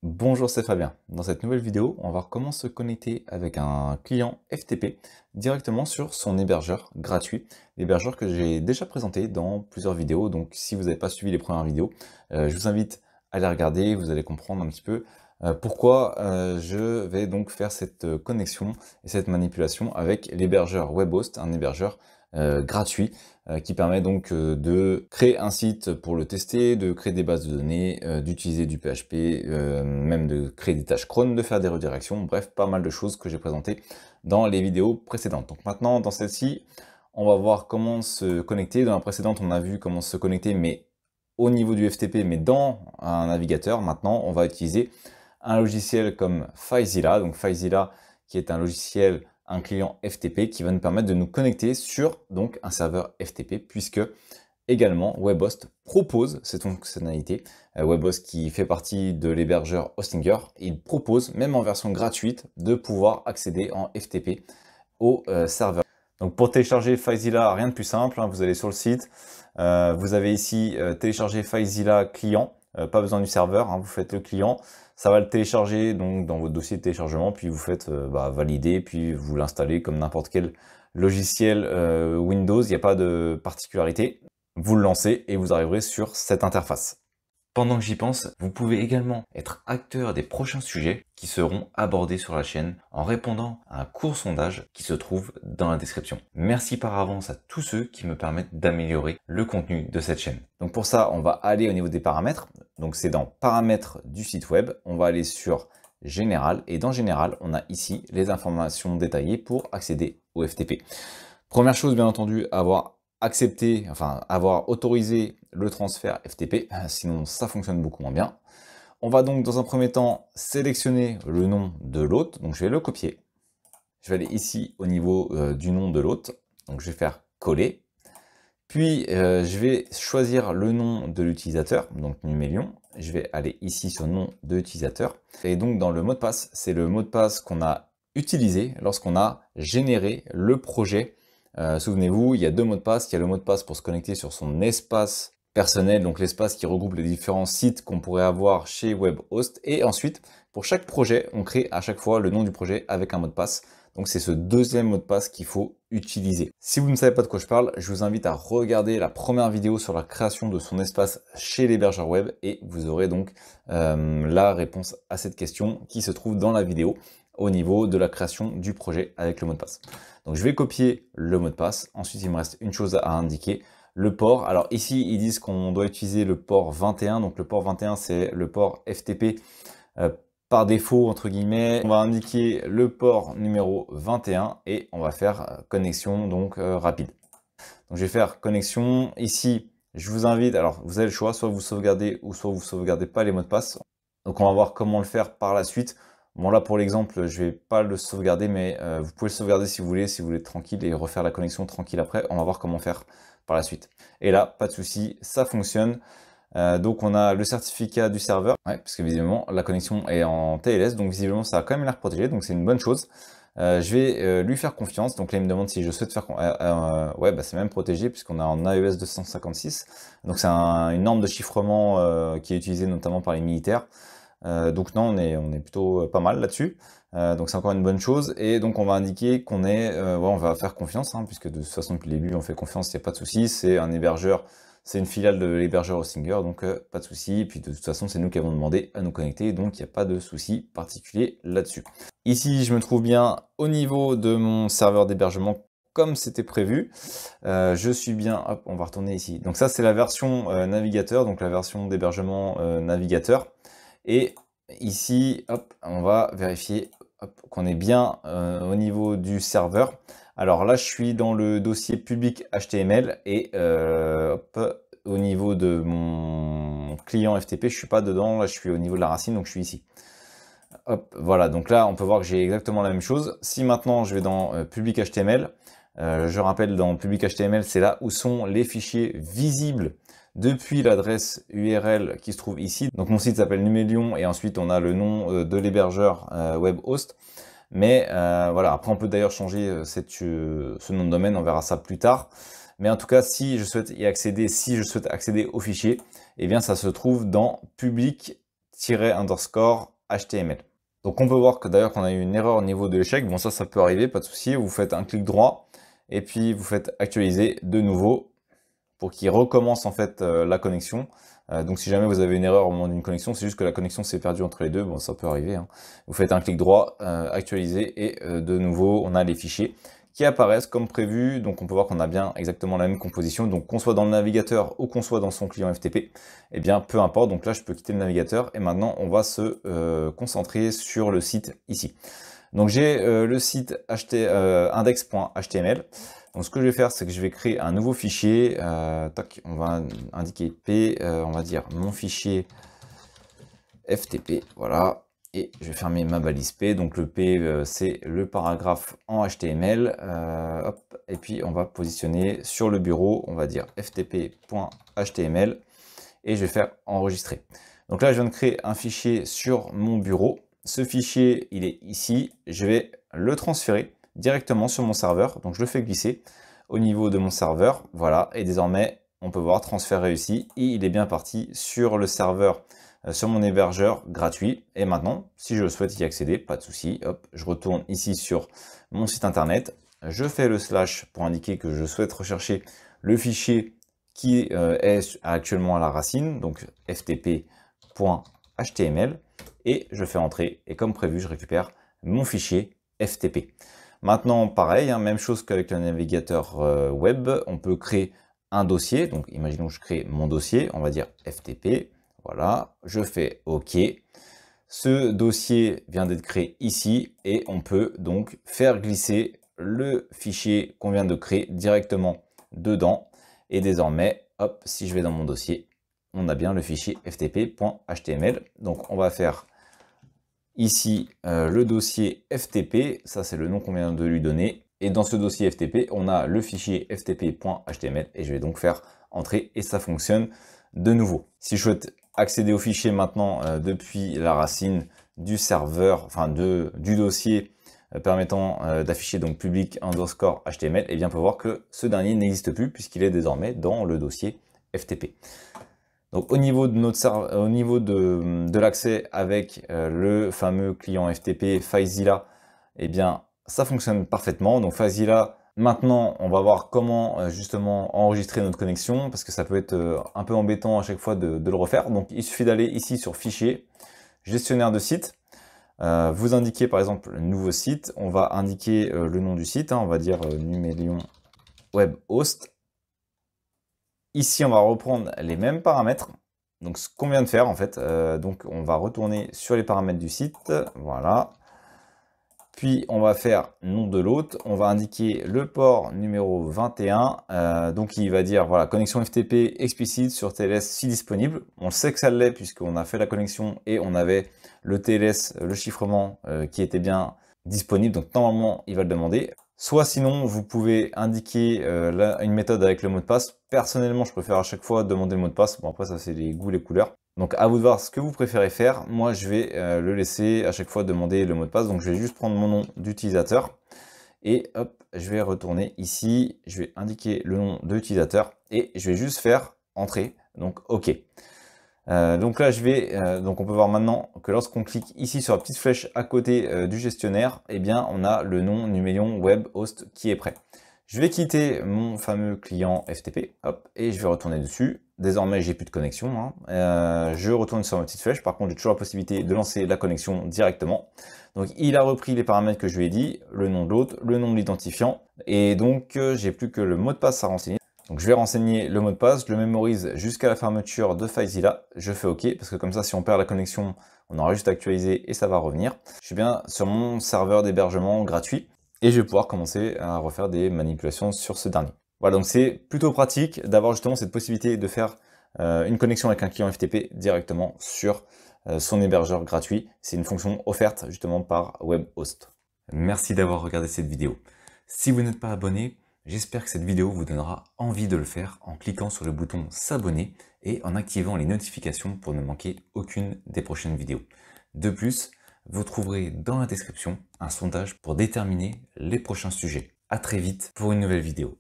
Bonjour, c'est Fabien. Dans cette nouvelle vidéo, on va voir comment se connecter avec un client FTP directement sur son hébergeur gratuit, l'hébergeur que j'ai déjà présenté dans plusieurs vidéos. Donc si vous n'avez pas suivi les premières vidéos, je vous invite à les regarder, vous allez comprendre un petit peu pourquoi je vais donc faire cette connexion et cette manipulation avec l'hébergeur WebHost, un hébergeur gratuit qui permet donc de créer un site pour le tester, de créer des bases de données, d'utiliser du PHP, même de créer des tâches cron, de faire des redirections, bref, pas mal de choses que j'ai présentées dans les vidéos précédentes. Donc maintenant, dans celle-ci, on va voir comment se connecter. Dans la précédente, on a vu comment se connecter, mais au niveau du FTP, mais dans un navigateur. Maintenant, on va utiliser un logiciel comme FileZilla. Donc FileZilla, qui est un logiciel, un client FTP qui va nous permettre de nous connecter sur donc un serveur FTP, puisque également WebHost propose cette fonctionnalité. WebHost qui fait partie de l'hébergeur Hostinger, il propose même en version gratuite de pouvoir accéder en FTP au serveur. Donc pour télécharger FileZilla, rien de plus simple, hein, vous allez sur le site, vous avez ici télécharger FileZilla client, pas besoin du serveur, hein, vous faites le client, ça va le télécharger donc dans votre dossier de téléchargement, puis vous faites valider, puis vous l'installez comme n'importe quel logiciel Windows, il n'y a pas de particularité. Vous le lancez et vous arriverez sur cette interface. Pendant que j'y pense, vous pouvez également être acteur des prochains sujets qui seront abordés sur la chaîne en répondant à un court sondage qui se trouve dans la description. Merci par avance à tous ceux qui me permettent d'améliorer le contenu de cette chaîne. Donc pour ça, on va aller au niveau des paramètres. Donc c'est dans paramètres du site web. On va aller sur Général et dans Général, on a ici les informations détaillées pour accéder au FTP. Première chose, bien entendu, avoir autorisé le transfert FTP, sinon ça fonctionne beaucoup moins bien. On va donc dans un premier temps sélectionner le nom de l'hôte, donc je vais le copier. Je vais aller ici au niveau du nom de l'hôte, donc je vais faire coller. Puis je vais choisir le nom de l'utilisateur, donc Numélion. Je vais aller ici sur nom de l'utilisateur. Et donc dans le mot de passe, c'est le mot de passe qu'on a utilisé lorsqu'on a généré le projet. Souvenez-vous, il y a deux mots de passe. Il y a le mot de passe pour se connecter sur son espace personnel, donc l'espace qui regroupe les différents sites qu'on pourrait avoir chez WebHost. Et ensuite, pour chaque projet, on crée à chaque fois le nom du projet avec un mot de passe. Donc c'est ce deuxième mot de passe qu'il faut utiliser. Si vous ne savez pas de quoi je parle, je vous invite à regarder la première vidéo sur la création de son espace chez l'hébergeur web et vous aurez donc la réponse à cette question qui se trouve dans la vidéo au niveau de la création du projet avec le mot de passe. Donc je vais copier le mot de passe. Ensuite, il me reste une chose à indiquer, le port. Alors ici, ils disent qu'on doit utiliser le port 21. Donc le port 21, c'est le port FTP par défaut, entre guillemets. On va indiquer le port numéro 21 et on va faire connexion donc rapide. Donc je vais faire connexion. Ici, je vous invite, alors vous avez le choix, soit vous sauvegardez ou soit vous sauvegardez pas les mots de passe. Donc on va voir comment le faire par la suite. Bon là pour l'exemple, je vais pas le sauvegarder, mais vous pouvez le sauvegarder si vous voulez être tranquille et refaire la connexion tranquille après. On va voir comment faire par la suite. Et là, pas de souci, ça fonctionne. Donc on a le certificat du serveur, parce que visiblement la connexion est en TLS, donc visiblement ça a quand même l'air protégé, donc c'est une bonne chose. Je vais lui faire confiance, donc là il me demande si je souhaite faire... ouais, bah c'est même protégé puisqu'on est en AES 256, donc c'est une norme de chiffrement qui est utilisée notamment par les militaires. Donc non, on est plutôt pas mal là-dessus. Donc c'est encore une bonne chose. Et donc on va indiquer qu'on est, on va faire confiance, hein, puisque de toute façon depuis le début on fait confiance, il n'y a pas de souci. C'est un hébergeur, c'est une filiale de l'hébergeur Hostinger, donc pas de souci. Et puis de toute façon c'est nous qui avons demandé à nous connecter, donc il n'y a pas de souci particulier là-dessus. Ici je me trouve bien au niveau de mon serveur d'hébergement comme c'était prévu. Je suis bien, hop, on va retourner ici. Donc ça c'est la version navigateur, donc la version d'hébergement navigateur. Et ici, hop, on va vérifier qu'on est bien au niveau du serveur. Alors là, je suis dans le dossier public HTML et hop, au niveau de mon client FTP, je suis pas dedans. Là, je suis au niveau de la racine, donc je suis ici. Hop, voilà. Donc là, on peut voir que j'ai exactement la même chose. Si maintenant je vais dans public HTML, je rappelle dans public HTML, c'est là où sont les fichiers visibles depuis l'adresse URL qui se trouve ici. Donc mon site s'appelle Numélion et ensuite on a le nom de l'hébergeur WebHost. Mais voilà, après on peut d'ailleurs changer ce nom de domaine, on verra ça plus tard. Mais en tout cas, si je souhaite y accéder, si je souhaite accéder au fichier, eh bien ça se trouve dans public _HTML. Donc on peut voir que d'ailleurs qu'on a eu une erreur au niveau de l'échec. Bon, ça peut arriver, pas de souci. Vous faites un clic droit et puis vous faites actualiser de nouveau pour qu'il recommence en fait la connexion. Donc si jamais vous avez une erreur au moment d'une connexion, c'est juste que la connexion s'est perdue entre les deux. Bon, ça peut arriver, hein. Vous faites un clic droit, actualiser et de nouveau on a les fichiers qui apparaissent comme prévu. Donc on peut voir qu'on a bien exactement la même composition. Donc qu'on soit dans le navigateur ou qu'on soit dans son client FTP, eh bien peu importe. Donc là je peux quitter le navigateur et maintenant on va se concentrer sur le site ici. Donc j'ai le site index.html. Donc ce que je vais faire, c'est que je vais créer un nouveau fichier. Tac, on va indiquer P, on va dire mon fichier FTP, voilà. Et je vais fermer ma balise P. Donc le P, c'est le paragraphe en HTML. Hop, et puis on va positionner sur le bureau, on va dire ftp.html. Et je vais faire enregistrer. Donc là, je viens de créer un fichier sur mon bureau. Ce fichier, il est ici. Je vais le transférer directement sur mon serveur. Donc je le fais glisser au niveau de mon serveur. Voilà. Et désormais, on peut voir transfert réussi. Et il est bien parti sur le serveur, sur mon hébergeur gratuit. Et maintenant, si je souhaite y accéder, pas de souci. Hop, je retourne ici sur mon site internet. Je fais le slash pour indiquer que je souhaite rechercher le fichier qui est actuellement à la racine, donc ftp.html, et je fais entrer, et comme prévu, je récupère mon fichier FTP. Maintenant, pareil, hein, même chose qu'avec le navigateur web, on peut créer un dossier, donc imaginons que je crée mon dossier, on va dire FTP, voilà, je fais OK. Ce dossier vient d'être créé ici, et on peut donc faire glisser le fichier qu'on vient de créer directement dedans. Et désormais, hop, si je vais dans mon dossier, on a bien le fichier ftp.html. Donc on va faire ici le dossier FTP, ça c'est le nom qu'on vient de lui donner. Et dans ce dossier FTP, on a le fichier ftp.html et je vais donc faire entrer et ça fonctionne de nouveau. Si je souhaite accéder au fichier maintenant depuis la racine du serveur, enfin du dossier permettant d'afficher donc public underscore HTML, et bien on peut voir que ce dernier n'existe plus puisqu'il est désormais dans le dossier FTP. Donc au niveau de l'accès avec le fameux client FTP FileZilla, eh bien ça fonctionne parfaitement. Donc FileZilla, maintenant on va voir comment justement enregistrer notre connexion parce que ça peut être un peu embêtant à chaque fois de le refaire. Donc il suffit d'aller ici sur Fichier, Gestionnaire de site. Vous indiquez par exemple le nouveau site, on va indiquer le nom du site, hein, on va dire Numelion Web Host. Ici on va reprendre les mêmes paramètres, donc ce qu'on vient de faire en fait, donc on va retourner sur les paramètres du site, voilà. Puis on va faire nom de l'hôte, on va indiquer le port numéro 21, donc il va dire voilà connexion FTP explicite sur TLS si disponible. On sait que ça l'est puisqu'on a fait la connexion et on avait le TLS, le chiffrement qui était bien disponible, donc normalement il va le demander. Soit sinon vous pouvez indiquer une méthode avec le mot de passe. Personnellement je préfère à chaque fois demander le mot de passe, bon après ça c'est les goûts, les couleurs. Donc à vous de voir ce que vous préférez faire. Moi je vais le laisser à chaque fois demander le mot de passe. Donc je vais juste prendre mon nom d'utilisateur. Et hop, je vais retourner ici. Je vais indiquer le nom de l'utilisateur. Et je vais juste faire entrer. Donc OK. Donc là donc on peut voir maintenant que lorsqu'on clique ici sur la petite flèche à côté du gestionnaire, eh bien on a le nom Numelion Web Host qui est prêt. Je vais quitter mon fameux client FTP, hop, et je vais retourner dessus. Désormais, j'ai plus de connexion, hein. Je retourne sur ma petite flèche. Par contre, j'ai toujours la possibilité de lancer la connexion directement. Donc, il a repris les paramètres que je lui ai dit, le nom de l'hôte, le nom de l'identifiant, et donc j'ai plus que le mot de passe à renseigner. Donc, je vais renseigner le mot de passe, je le mémorise jusqu'à la fermeture de FileZilla. Je fais OK, parce que comme ça, si on perd la connexion, on aura juste à actualiser et ça va revenir. Je suis bien sur mon serveur d'hébergement gratuit. Et je vais pouvoir commencer à refaire des manipulations sur ce dernier. Voilà, donc c'est plutôt pratique d'avoir justement cette possibilité de faire une connexion avec un client FTP directement sur son hébergeur gratuit. C'est une fonction offerte justement par WebHost. Merci d'avoir regardé cette vidéo. Si vous n'êtes pas abonné, j'espère que cette vidéo vous donnera envie de le faire en cliquant sur le bouton s'abonner et en activant les notifications pour ne manquer aucune des prochaines vidéos. De plus, vous trouverez dans la description un sondage pour déterminer les prochains sujets. À très vite pour une nouvelle vidéo.